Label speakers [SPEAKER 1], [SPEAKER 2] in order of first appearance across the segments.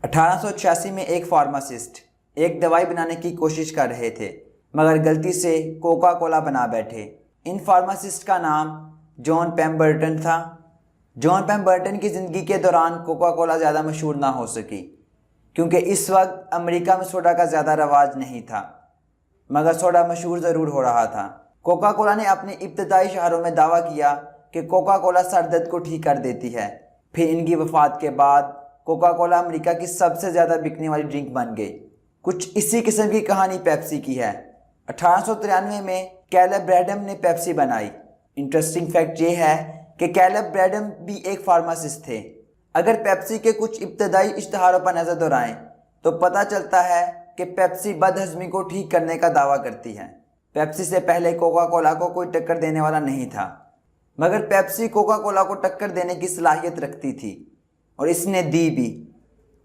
[SPEAKER 1] 1886 میں ایک فارماسسٹ ایک دوائی بنانے کی کوشش کر رہے تھے مگر غلطی سے کوکا کولا بنا بیٹھے۔ ان فارماسسٹ کا نام جان پیمبرٹن تھا۔ جان پیمبرٹن کی زندگی کے دوران کوکا کولا زیادہ مشہور نہ ہو سکی کیونکہ اس وقت امریکہ میں سوڈا کا زیادہ رواج نہیں تھا، مگر سوڈا مشہور ضرور ہو رہا تھا۔ کوکا کولا نے اپنے ابتدائی اشعاروں میں دعویٰ کیا کہ کوکا کولا سر درد کو ٹھیک کر دیتی ہے۔ پھر ان کی وفات کے بعد کوکا کولا امریکہ کی سب سے زیادہ بکنے والی ڈرنک بن گئی۔ کچھ اسی قسم کی کہانی پیپسی کی ہے۔ 1893 میں کیلب بریڈم نے پیپسی بنائی۔ انٹرسٹنگ فیکٹ یہ ہے کہ کیلب بریڈم بھی ایک فارماسسٹ تھے۔ اگر پیپسی کے کچھ ابتدائی اشتہاروں پر نظر دورائیں تو پتہ چلتا ہے کہ پیپسی بد ہضمی کو ٹھیک کرنے کا دعویٰ کرتی ہے۔ پیپسی سے پہلے کوکا کولا کو کوئی ٹکر دینے والا نہیں تھا، مگر پیپسی کوکا کولا کو ٹکر دینے کی صلاحیت رکھتی تھی اور اس نے دی بھی۔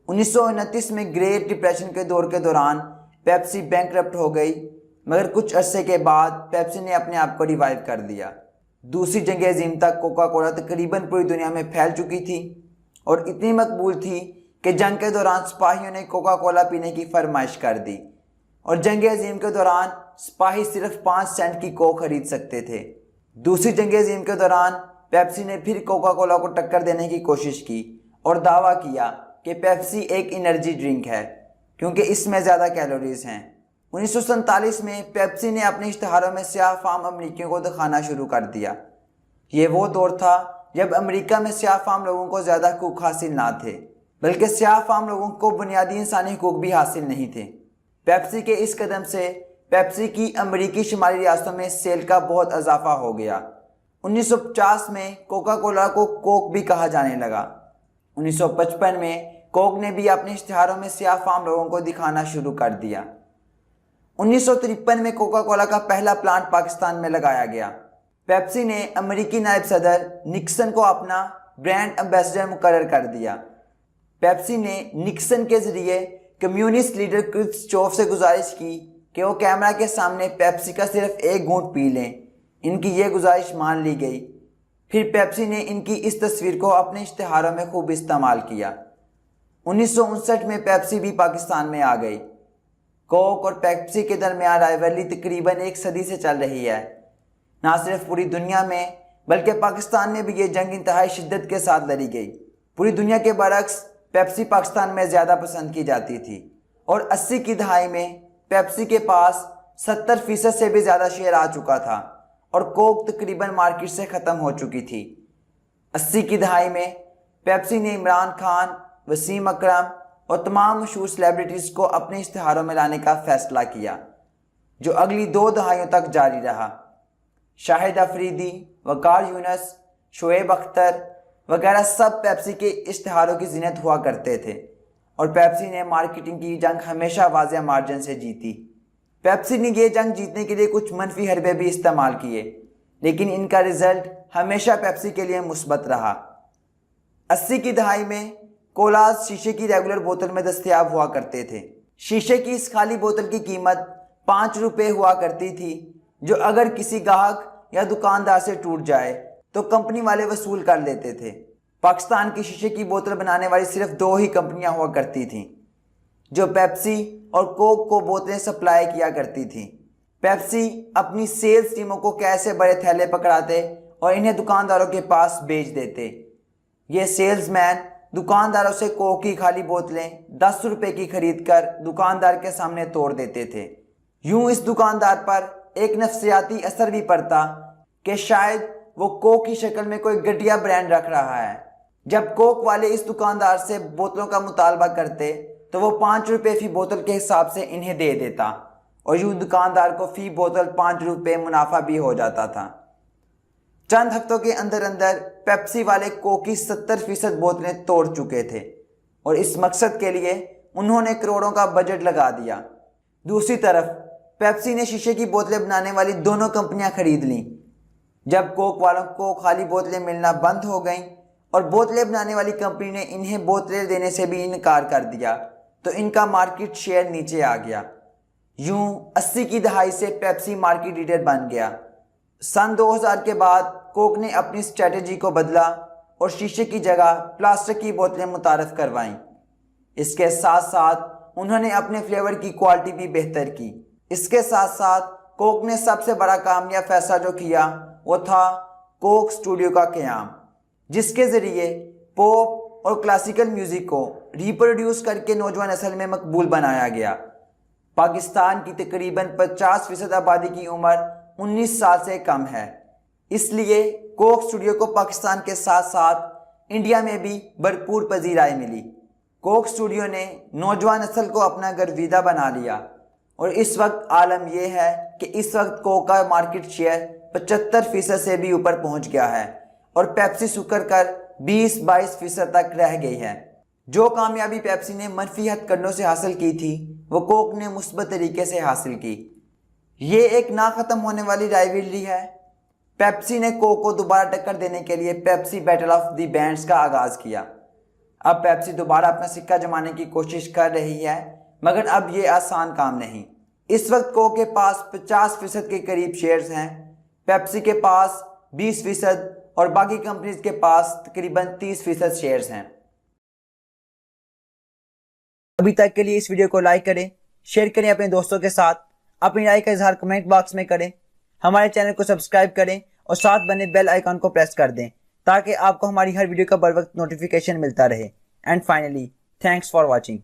[SPEAKER 1] 1929 میں گریٹ ڈپریشن کے دور کے دوران پیپسی بینکرپٹ ہو گئی، مگر کچھ عرصے کے بعد پیپسی نے اپنے آپ کو ریوائیو کر دیا۔ دوسری جنگ عظیم تک کوکا کولا تقریباً پوری دنیا میں پھیل چکی تھی اور اتنی مقبول تھی کہ جنگ کے دوران سپاہیوں نے کوکا کولا پینے کی فرمائش کر دی اور جنگ عظیم کے دوران سپاہی صرف 5 سینٹ کی کوک خرید سکتے تھے۔ دوسری جنگ عظیم کے دوران پیپسی نے پھر کوکا کولا کو ٹکر دینے کی کوشش کی اور دعویٰ کیا کہ پیپسی ایک انرجی ڈرنک ہے کیونکہ اس میں زیادہ کیلوریز ہیں۔ 1947 میں پیپسی نے اپنے اشتہاروں میں سیاہ فام امریکیوں کو دکھانا شروع کر دیا۔ یہ وہ دور تھا جب امریکہ میں سیاہ فام لوگوں کو زیادہ حقوق حاصل نہ تھے، بلکہ سیاہ فام لوگوں کو بنیادی انسانی حقوق بھی حاصل نہیں تھے۔ پیپسی کے اس قدم سے پیپسی کی امریکی شمالی ریاستوں میں سیل کا بہت اضافہ ہو گیا۔ 1950 میں کوکا کولا کو کوک بھی کہا جانے لگا۔ 1955 میں کوک نے بھی اپنے اشتہاروں میں سیاہ فام لوگوں کو دکھانا شروع کر دیا۔ 1953 میں کوکا کولا کا پہلا پلانٹ پاکستان میں لگایا گیا۔ پیپسی نے امریکی نائب صدر نکسن کو اپنا برانڈ ایمبیسڈر مقرر کر دیا۔ پیپسی نے نکسن کے ذریعے کمیونسٹ لیڈر کرسچوف سے گزارش کی کہ وہ کیمرہ کے سامنے پیپسی کا صرف ایک گھونٹ پی لیں۔ ان کی یہ گزارش مان لی گئی۔ پھر پیپسی نے ان کی اس تصویر کو اپنے اشتہاروں میں خوب استعمال کیا۔ 1959 میں پیپسی بھی پاکستان میں آ گئی۔ کوک اور پیپسی کے درمیان رائیولی تقریباً 1 صدی سے چل رہی ہے۔ نہ صرف پوری دنیا میں بلکہ پاکستان میں بھی یہ جنگ انتہائی شدت کے ساتھ لڑی گئی۔ پوری دنیا کے برعکس پیپسی پاکستان میں زیادہ پسند کی جاتی تھی اور 80 کی دہائی میں پیپسی کے پاس 70% سے بھی زیادہ شیئر آ چکا تھا اور کوک تقریباً مارکیٹ سے ختم ہو چکی تھی۔ 80 کی دہائی میں پیپسی نے عمران خان، وسیم اکرم اور تمام مشہور سیلیبریٹیز کو اپنے اشتہاروں میں لانے کا فیصلہ کیا، جو اگلی 2 دہائیوں تک جاری رہا۔ شاہد افریدی، وقار یونس، شعیب اختر وغیرہ سب پیپسی کے اشتہاروں کی زینت ہوا کرتے تھے اور پیپسی نے مارکیٹنگ کی جنگ ہمیشہ واضح مارجن سے جیتی۔ پیپسی نے یہ جنگ جیتنے کے لیے کچھ منفی حربے بھی استعمال کیے، لیکن ان کا رزلٹ ہمیشہ پیپسی کے لیے مثبت رہا۔ 80 کی دہائی میں کولاز شیشے کی ریگولر بوتل میں دستیاب ہوا کرتے تھے۔ شیشے کی اس خالی بوتل کی قیمت 5 روپے ہوا کرتی تھی، جو اگر کسی گاہک یا دکاندار سے ٹوٹ جائے تو کمپنی والے وصول کر لیتے تھے۔ پاکستان کی شیشے کی بوتل بنانے والی صرف 2 ہی کمپنیاں ہوا کرتی تھیں جو پیپسی اور کوک کو بوتلیں سپلائی کیا کرتی تھیں۔ پیپسی اپنی سیلز ٹیموں کو کیسے بڑے تھیلے پکڑاتے اور انہیں دکانداروں کے پاس بیچ دیتے۔ یہ سیلز مین دکانداروں سے کوک کی خالی بوتلیں 10 روپے کی خرید کر دکاندار کے سامنے توڑ دیتے تھے۔ یوں اس دکاندار پر ایک نفسیاتی اثر بھی پڑتا کہ شاید وہ کوک کی شکل میں کوئی گھٹیا برانڈ رکھ رہا ہے۔ جب کوک والے اس دکاندار سے بوتلوں کا مطالبہ کرتے تو وہ 5 روپے فی بوتل کے حساب سے انہیں دے دیتا اور یوں دکاندار کو فی بوتل 5 روپے منافع بھی ہو جاتا تھا۔ چند ہفتوں کے اندر اندر پیپسی والے کوک کی 70% بوتلیں توڑ چکے تھے اور اس مقصد کے لیے انہوں نے کروڑوں کا بجٹ لگا دیا۔ دوسری طرف پیپسی نے شیشے کی بوتلیں بنانے والی دونوں کمپنیاں خرید لیں۔ جب کوک والوں کو خالی بوتلیں ملنا بند ہو گئیں اور بوتلیں بنانے والی کمپنی نے انہیں بوتلیں دینے سے بھی انکار کر دیا تو ان کا مارکیٹ شیئر نیچے آ گیا۔ یوں 80 کی دہائی سے پیپسی مارکیٹ لیڈر بن گیا۔ سن 2000 کے بعد کوک نے اپنی اسٹریٹجی کو بدلا اور شیشے کی جگہ پلاسٹک کی بوتلیں متعارف کروائیں۔ اس کے ساتھ ساتھ انہوں نے اپنے فلیور کی کوالٹی بھی بہتر کی۔ اس کے ساتھ ساتھ کوک نے سب سے بڑا کامیاب فیصلہ جو کیا وہ تھا کوک اسٹوڈیو کا قیام، جس کے ذریعے پوپ اور کلاسیکل میوزک کو ریپروڈیوس کر کے نوجوان نسل میں مقبول بنایا گیا۔ پاکستان کی تقریباً 50% آبادی کی عمر 19 سال سے کم ہے، اس لیے کوک اسٹوڈیو کو پاکستان کے ساتھ ساتھ انڈیا میں بھی بھرپور پذیرائی ملی۔ کوک اسٹوڈیو نے نوجوان نسل کو اپنا گرویدہ بنا لیا، اور اس وقت عالم یہ ہے کہ اس وقت کوک کا مارکیٹ شیئر 75% سے بھی اوپر پہنچ گیا ہے، اور پیپسی سکر کر 20-22% تک رہ گئی ہے۔ جو کامیابی پیپسی نے منفی ہتھ کنڈوں سے حاصل کی تھی وہ کوک نے مثبت طریقے سے حاصل کی۔ یہ ایک نہ ختم ہونے والی رائیولری ہے۔ پیپسی نے کوک کو دوبارہ ٹکر دینے کے لیے Pepsi battle of the bands کا آغاز کیا۔ اب پیپسی دوبارہ اپنا سکہ جمانے کی کوشش کر رہی ہے، مگر اب یہ آسان کام نہیں۔ اس وقت کوک کے پاس 50% کے قریب شیئرز ہیں، پیپسی کے پاس 20% اور باقی کمپنیز کے پاس تقریباً 30% شیئرز ہیں۔ ابھی تک کے لیے اس ویڈیو کو لائک کریں، شیئر کریں اپنے دوستوں کے ساتھ، اپنی رائے کا اظہار کمنٹ باکس میں کریں، ہمارے چینل کو سبسکرائب کریں اور ساتھ بنے بیل آئیکن کو پریس کر دیں تاکہ آپ کو ہماری ہر ویڈیو کا بر وقت نوٹیفیکیشن ملتا رہے۔ And finally, thanks for watching.